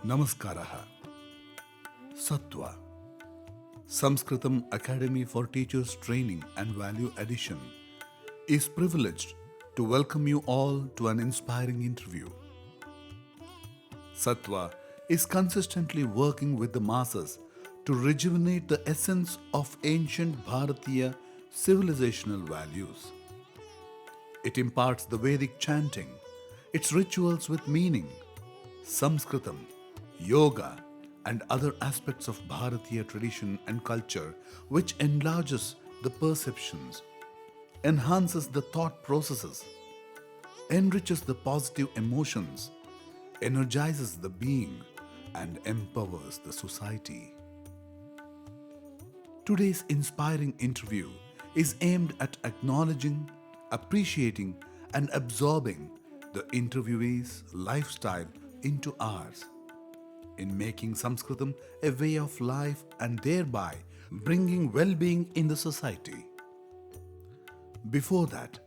Namaskaraha. Sattva. Samskritam Academy for Teachers Training and Value Addition is privileged to welcome you all to an inspiring interview. Sattva is consistently working with the masses to rejuvenate the essence of ancient Bharatiya civilizational values. It imparts the Vedic chanting, its rituals with meaning, Samskritam, yoga, and other aspects of Bharatiya tradition and culture, which enlarges the perceptions, enhances the thought processes, enriches the positive emotions, energizes the being, and empowers the society. Today's inspiring interview is aimed at acknowledging, appreciating, and absorbing the interviewee's lifestyle into ours, in making Sanskritam a way of life and thereby bringing well-being in the society. Before that,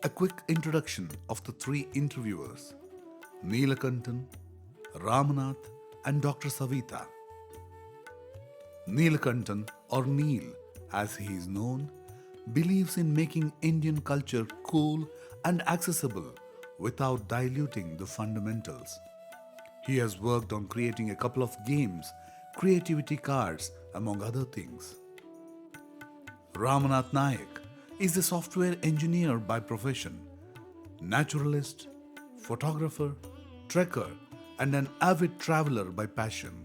a quick introduction of the three interviewers, Neelakantan, Ramanath, and Dr. Savita. Neelakantan, or Neel as he is known, believes in making Indian culture cool and accessible without diluting the fundamentals. He has worked on creating a couple of games, creativity cards, among other things. Ramanath Nayak is a software engineer by profession, naturalist, photographer, trekker, and an avid traveler by passion.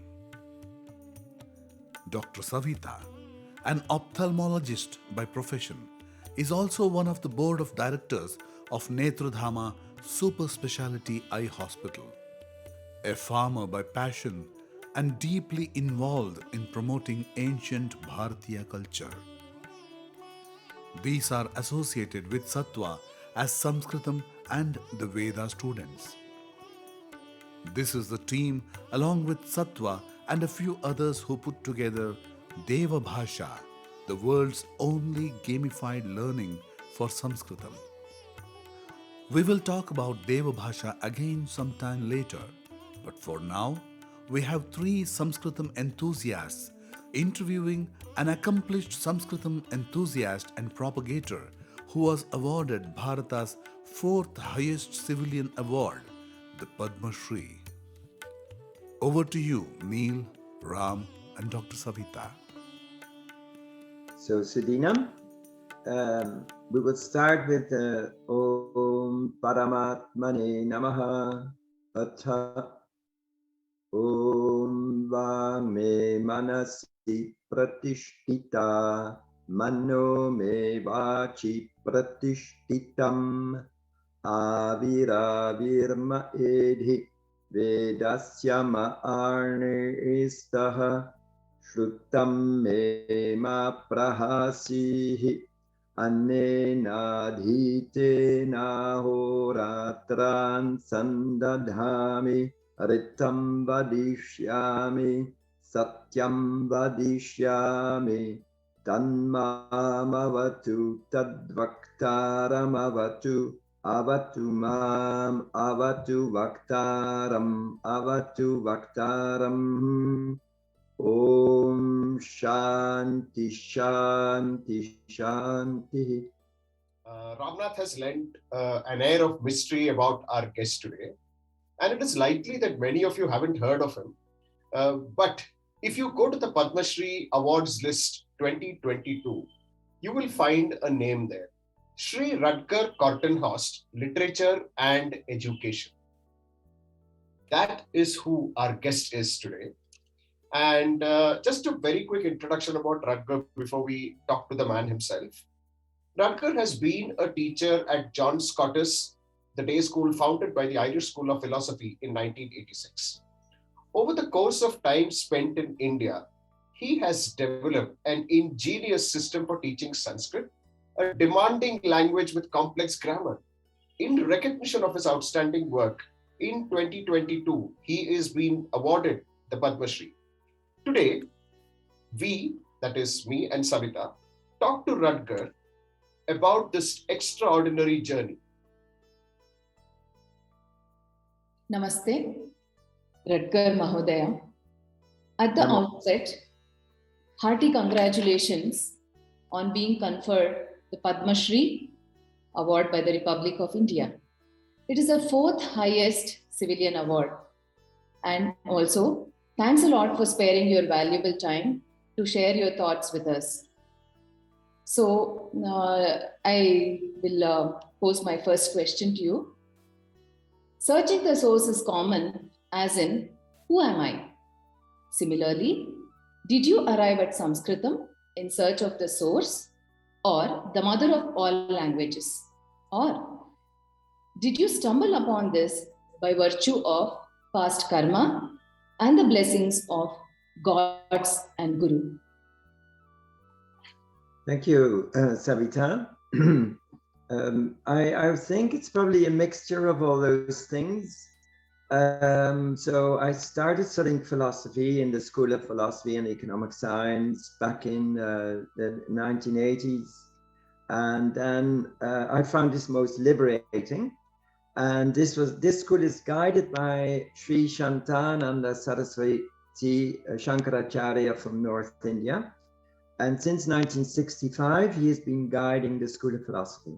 Dr. Savita, an ophthalmologist by profession, is also one of the board of directors of Netradhama Super Speciality Eye Hospital. A farmer by passion and deeply involved in promoting ancient Bharatiya culture. These are associated with Sattva as Samskritam and the Veda students. This is the team along with Sattva and a few others who put together Deva Bhasha, the world's only gamified learning for Sanskritam. We will talk about Deva Bhasha again sometime later, but for now, we have three Sanskritam enthusiasts interviewing an accomplished Sanskritam enthusiast and propagator who was awarded Bharata's fourth highest civilian award, the Padma Shri. Over to you, Neel, Ram, and Dr. Savita. So, Sudinam, we will start with Om Paramatmane Namaha Atha Om Vame Manasi Pratishtita Mano Me Vachi Pratishtitam Aviravirma Edhi Vedasyama Arne Shrutam me ma prahasihi annenadhite nahoratran sandadhami ritam vadishyami satyam vadishyami tanmamavatu tadvaktaramavatu avatu mam avatu vaktaram Om Shanti Shanti Shanti. Ramnath has lent an air of mystery about our guest today, and it is likely that many of you haven't heard of him. But if you go to the Padma Shri Awards list 2022, you will find a name there: Shri Rutger Kortenhorst, Literature and Education. That is who our guest is today. And just a very quick introduction about Rutger before we talk to the man himself. Rutger has been a teacher at John Scottis, the day school founded by the Irish School of Philosophy in 1986. Over the course of time spent in India, he has developed an ingenious system for teaching Sanskrit, a demanding language with complex grammar. In recognition of his outstanding work, in 2022, he is being awarded the Padma Shri. Today, we, that is me and Savita, talk to Rutger about this extraordinary journey. Namaste. Rutger Mahodaya. At the outset, hearty congratulations on being conferred the Padma Shri award by the Republic of India. It is the fourth highest civilian award. And also, thanks a lot for sparing your valuable time to share your thoughts with us. So, I will pose my first question to you. Searching the source is common, as in, who am I? Similarly, did you arrive at Samskritam in search of the source or the mother of all languages? Or did you stumble upon this by virtue of past karma and the blessings of gods and Guru? Thank you, Savita. I think it's probably a mixture of all those things. So I started studying philosophy in the School of Philosophy and Economic Science back in the 1980s. And then I found this most liberating. And this school is guided by Sri Shantananda Saraswati Shankaracharya from North India. And since 1965, he has been guiding the School of Philosophy.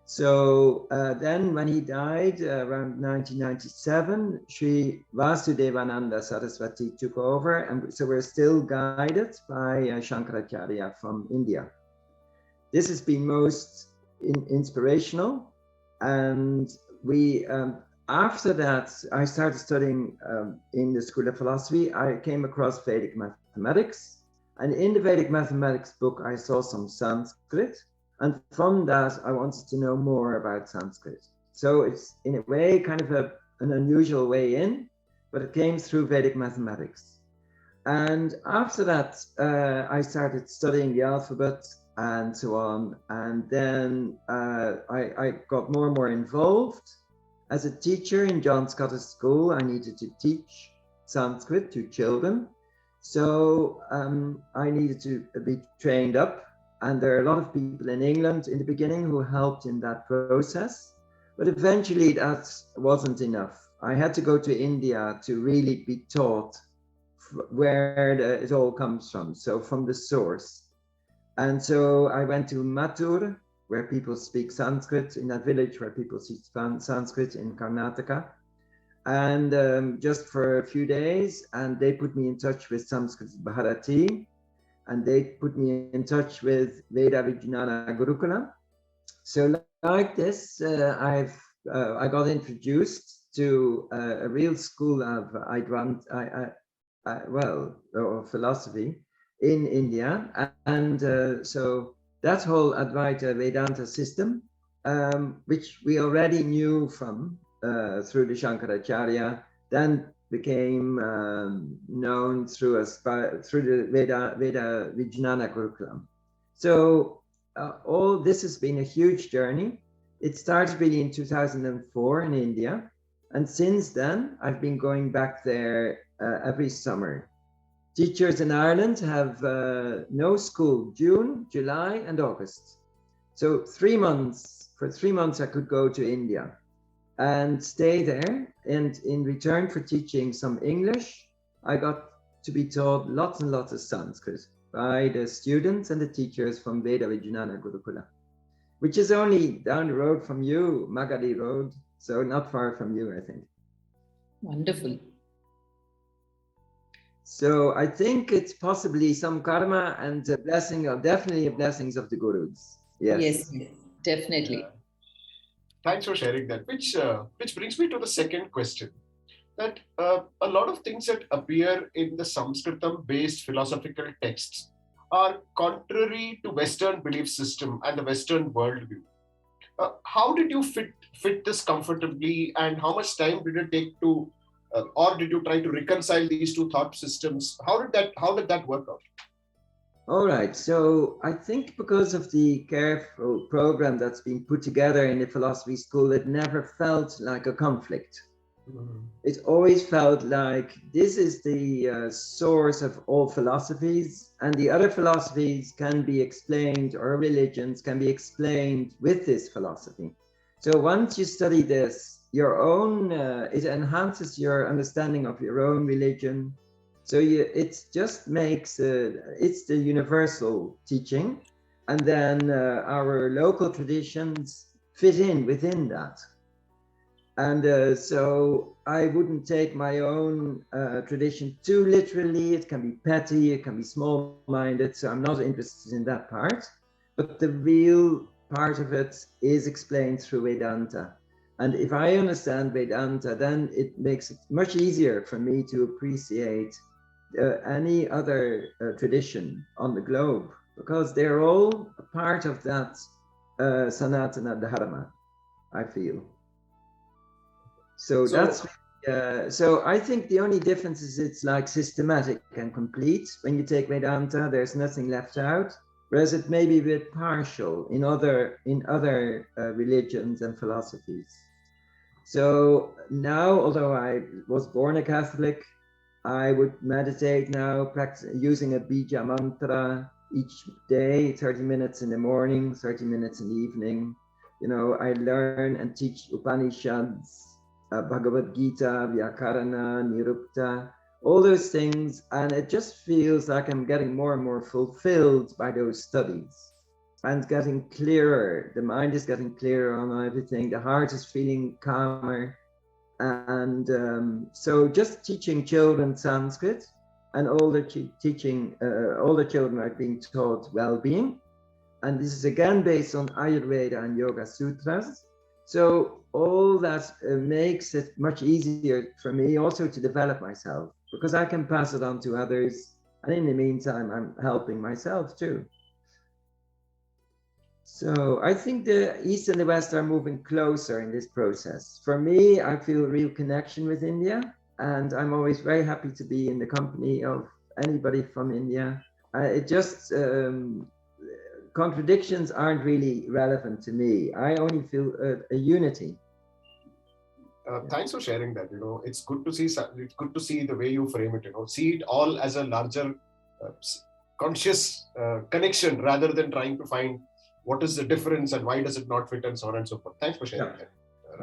So then when he died around 1997, Sri Vasudevananda Saraswati took over. And so we're still guided by Shankaracharya from India. This has been most inspirational. And we, after that, I started studying in the School of Philosophy. I came across Vedic mathematics. And in the Vedic mathematics book, I saw some Sanskrit. And from that, I wanted to know more about Sanskrit. So it's in a way kind of an unusual way in, but it came through Vedic mathematics. And after that, I started studying the alphabet and so on. And then I got more and more involved. As a teacher in John Scottish School, I needed to teach Sanskrit to children. So I needed to be trained up. And there are a lot of people in England in the beginning who helped in that process. But eventually that wasn't enough. I had to go to India to really be taught where it all comes from. So from the source. And so I went to Mathur, where people speak Sanskrit, in that village where people speak Sanskrit in Karnataka. And just for a few days, and they put me in touch with Sanskrit Bharati, and they put me in touch with Veda Vijnana Gurukula. So like this, I got introduced to a real school of philosophy in India, and so that whole Advaita Vedanta system, which we already knew from through the Shankaracharya, then became known through the Veda Vijnana Curriculum. So all this has been a huge journey. It started really in 2004 in India. And since then, I've been going back there every summer. Teachers in Ireland have no school, June, July, and August. So for 3 months, I could go to India and stay there. And in return for teaching some English, I got to be taught lots and lots of Sanskrit by the students and the teachers from Veda Vijnana Gurukula, which is only down the road from you, Magadhi Road. So not far from you, I think. Wonderful. So I think it's possibly some karma and a blessing, or definitely a blessings of the Gurus. Yes, definitely. Thanks for sharing that, which brings me to the second question, that a lot of things that appear in the Samskritam-based philosophical texts are contrary to Western belief system and the Western worldview. How did you fit this comfortably, and how much time did it take to, or did you try to reconcile these two thought systems? How did that work out? All right, so I think because of the careful program that's been put together in the philosophy school, it never felt like a conflict. Mm-hmm. It always felt like this is the source of all philosophies, and the other philosophies can be explained, or religions can be explained with this philosophy. So once you study this, your own, it enhances your understanding of your own religion. So it just makes, it's the universal teaching. And then our local traditions fit in within that. And so I wouldn't take my own tradition too literally. It can be petty, it can be small-minded. So I'm not interested in that part. But the real part of it is explained through Vedanta. And if I understand Vedanta, then it makes it much easier for me to appreciate any other tradition on the globe, because they're all a part of that Sanatana Dharma, I feel. So that's, so I think the only difference is it's like systematic and complete. When you take Vedanta, there's nothing left out, whereas it may be a bit partial in other religions and philosophies. So now, although I was born a Catholic, I would meditate now, practice using a bija mantra each day, 30 minutes in the morning, 30 minutes in the evening. You know, I learn and teach Upanishads, Bhagavad Gita, Vyakarana, Nirukta, all those things. And it just feels like I'm getting more and more fulfilled by those studies and getting clearer. The mind is getting clearer on everything. The heart is feeling calmer. And so just teaching children Sanskrit, and all the all the children are being taught well-being. And this is again based on Ayurveda and Yoga Sutras. So all that makes it much easier for me also to develop myself, because I can pass it on to others. And in the meantime, I'm helping myself too. So I think the East and the West are moving closer in this process. For me, I feel a real connection with India, and I'm always very happy to be in the company of anybody from India. It just, contradictions aren't really relevant to me. I only feel a unity. Thanks for sharing that. You know, it's good to see. It's good to see the way you frame it. You know, see it all as a larger conscious connection rather than trying to find what is the difference and why does it not fit and so on and so forth. Thanks for sharing that.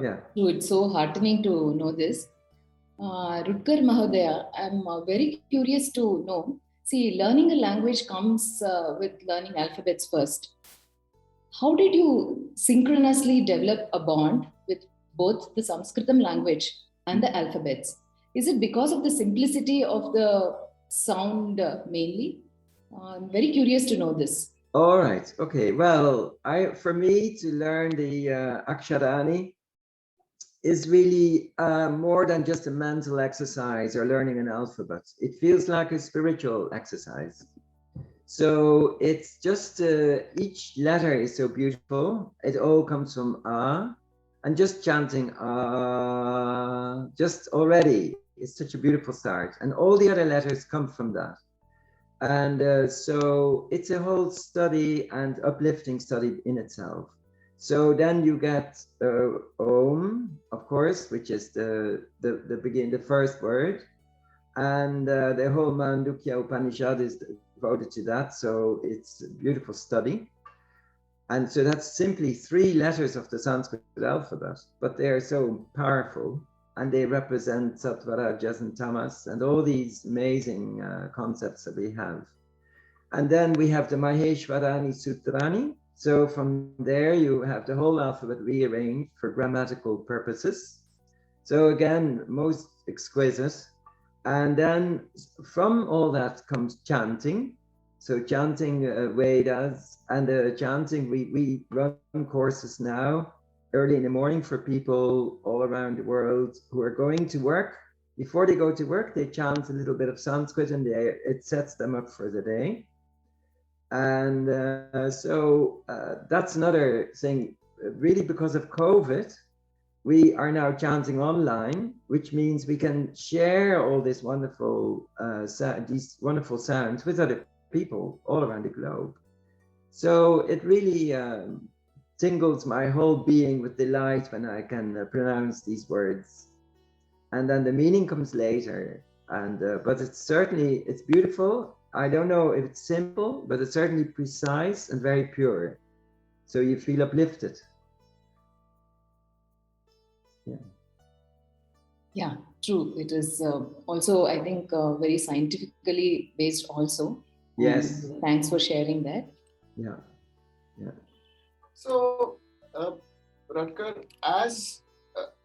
Yeah. So it's so heartening to know this. Rutger Mahodaya, I'm very curious to know. See, learning a language comes with learning alphabets first. How did you synchronously develop a bond with both the Samskritam language and the alphabets? Is it because of the simplicity of the sound mainly? I'm very curious to know this. All right. Okay. Well, for me to learn the Aksharani is really more than just a mental exercise or learning an alphabet. It feels like a spiritual exercise. So it's just each letter is so beautiful. It all comes from A, and just chanting A, just already is such a beautiful start. And all the other letters come from that. And so it's a whole study and uplifting study in itself. So then you get Om, of course, which is the first word, and the whole Mandukya Upanishad is devoted to that. So it's a beautiful study, and so that's simply 3 letters of the Sanskrit alphabet, but they are so powerful, and they represent Sattva, Rajas, and Tamas, and all these amazing concepts that we have. And then we have the Maheshwarani Sutrani. So from there, you have the whole alphabet rearranged for grammatical purposes. So again, most exquisite. And then from all that comes chanting. So chanting Vedas, and chanting, we run courses now early in the morning for people all around the world who are going to work. Before they go to work, they chant a little bit of Sanskrit, and it sets them up for the day. And so that's another thing. Really, because of COVID, we are now chanting online, which means we can share all this wonderful these wonderful sounds with other people all around the globe. So it really tingles my whole being with delight when I can pronounce these words. And then the meaning comes later. And but it's beautiful. I don't know if it's simple, but it's certainly precise and very pure. So you feel uplifted. Yeah. Yeah, true. It is also, I think, very scientifically based also. Yes. And thanks for sharing that. Yeah. Yeah. So, Rutger, as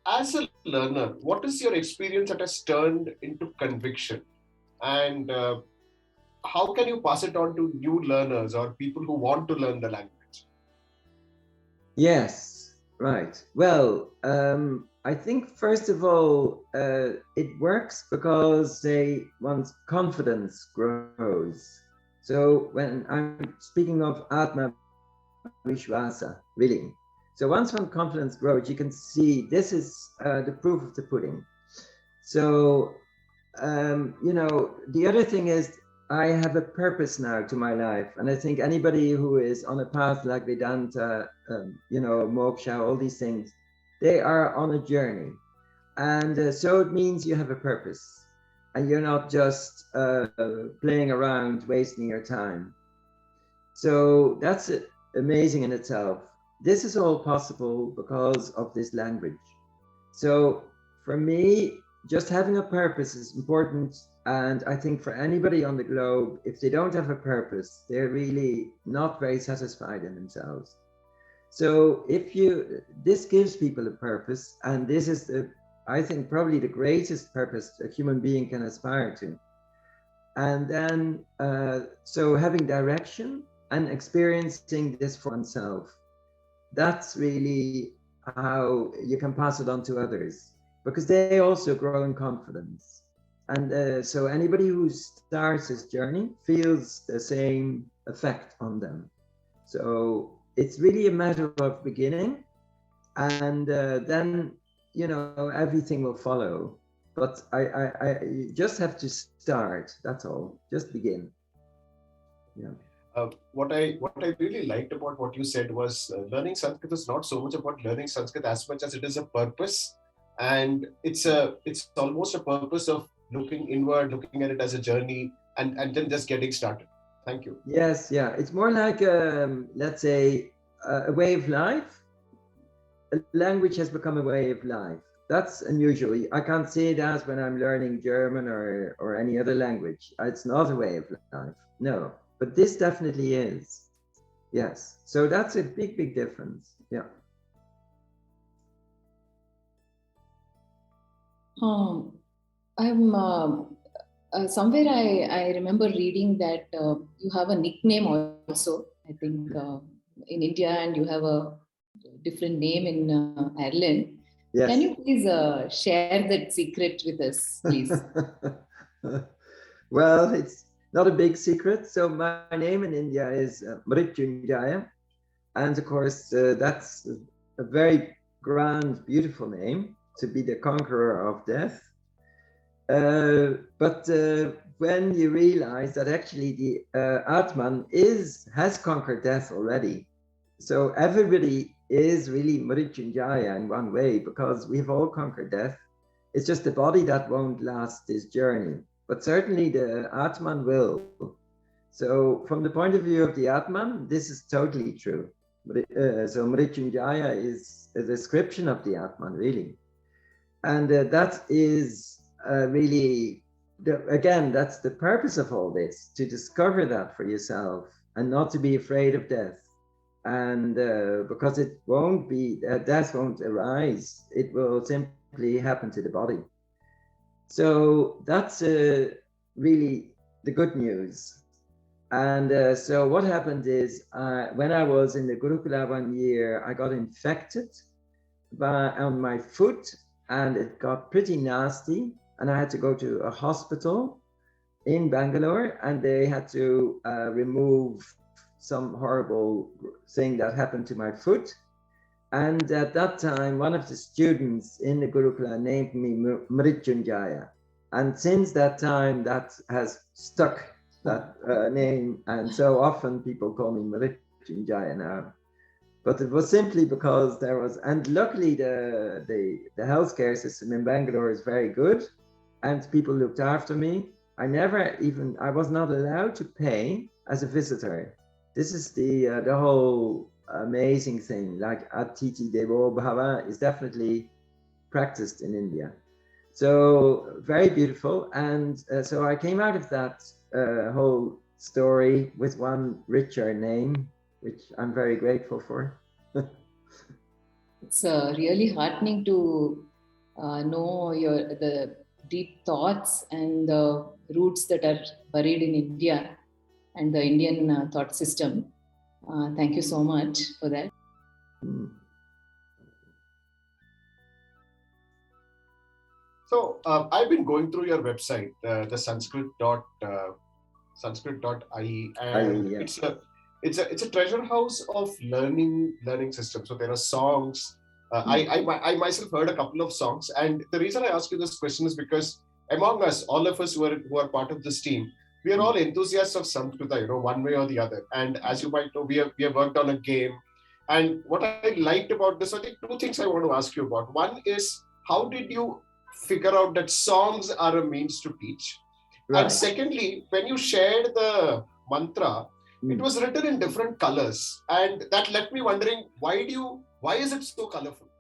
a learner, what is your experience that has turned into conviction, and how can you pass it on to new learners or people who want to learn the language? Yes, right. Well, I think first of all, it works because they once confidence grows. So when I'm speaking of Atma Vishwasa, really. So once one confidence grows, you can see this is the proof of the pudding. So the other thing is I have a purpose now to my life. And I think anybody who is on a path like Vedanta, moksha, all these things, they are on a journey. And so it means you have a purpose and you're not just playing around, wasting your time. So that's amazing in itself. This is all possible because of this language. So for me, just having a purpose is important. And I think for anybody on the globe, if they don't have a purpose, they're really not very satisfied in themselves. So this gives people a purpose, and this is I think probably the greatest purpose a human being can aspire to. And then, so having direction and experiencing this for oneself, that's really how you can pass it on to others, because they also grow in confidence. And so anybody who starts this journey feels the same effect on them. So it's really a matter of beginning, and then everything will follow. But you just have to start. That's all. Just begin. Yeah. What I really liked about what you said was learning Sanskrit is not so much about learning Sanskrit as much as it is a purpose, and it's almost a purpose of looking inward, looking at it as a journey, and then just getting started. Thank you. Yes, yeah. It's more like let's say a way of life. A language has become a way of life. That's unusual. I can't say that when I'm learning German or any other language. It's not a way of life. No. But this definitely is. Yes. So that's a big, big difference. Yeah. I'm somewhere I remember reading that you have a nickname also, I think, in India, and you have a different name in Ireland. Yes. Can you please share that secret with us, please? Well, it's not a big secret. So my name in India is Mrityunjaya. And of course, that's a very grand, beautiful name, to be the conqueror of death. But when you realize that actually the Atman has conquered death already, so everybody is really Mrityunjaya in one way, because we've all conquered death. It's just the body that won't last this journey, but certainly the Atman will. So from the point of view of the Atman, this is totally true. So Mrityunjaya is a description of the Atman, really. And that is really, again, that's the purpose of all this, to discover that for yourself and not to be afraid of death. And because it won't be, death won't arise, it will simply happen to the body. So that's really the good news. And so what happened is, when I was in the Gurukula 1 year, I got infected on my foot, and it got pretty nasty, and I had to go to a hospital in Bangalore, and they had to remove some horrible thing that happened to my foot. And at that time, one of the students in the Gurukula named me Mrityunjaya. And since that time, that has stuck, that name. And so often people call me Mrityunjaya now. But it was simply because there was, and luckily the healthcare system in Bangalore is very good, and people looked after me. I was not allowed to pay as a visitor. This is the whole amazing thing. Like Atiti Devo Bhava is definitely practiced in India. So very beautiful. And so I came out of that whole story with one richer name, which I'm very grateful for. It's really heartening to know the deep thoughts and the roots that are buried in India and the Indian thought system. Thank you so much for that. So I've been going through your website, the sanskrit.ie, and Yeah. it's a treasure house of learning system. So there are songs. I myself heard a couple of songs, and the reason I ask you this question is because among us, all of us who are part of this team, we are all enthusiasts of Samskrita, one way or the other. And as you might know, we have worked on a game. And what I liked about this, I think two things I want to ask you about. One is, how did you figure out that songs are a means to teach? Right. And secondly, when you shared the mantra, it was written in different colors, and that left me wondering, why is it so colorful?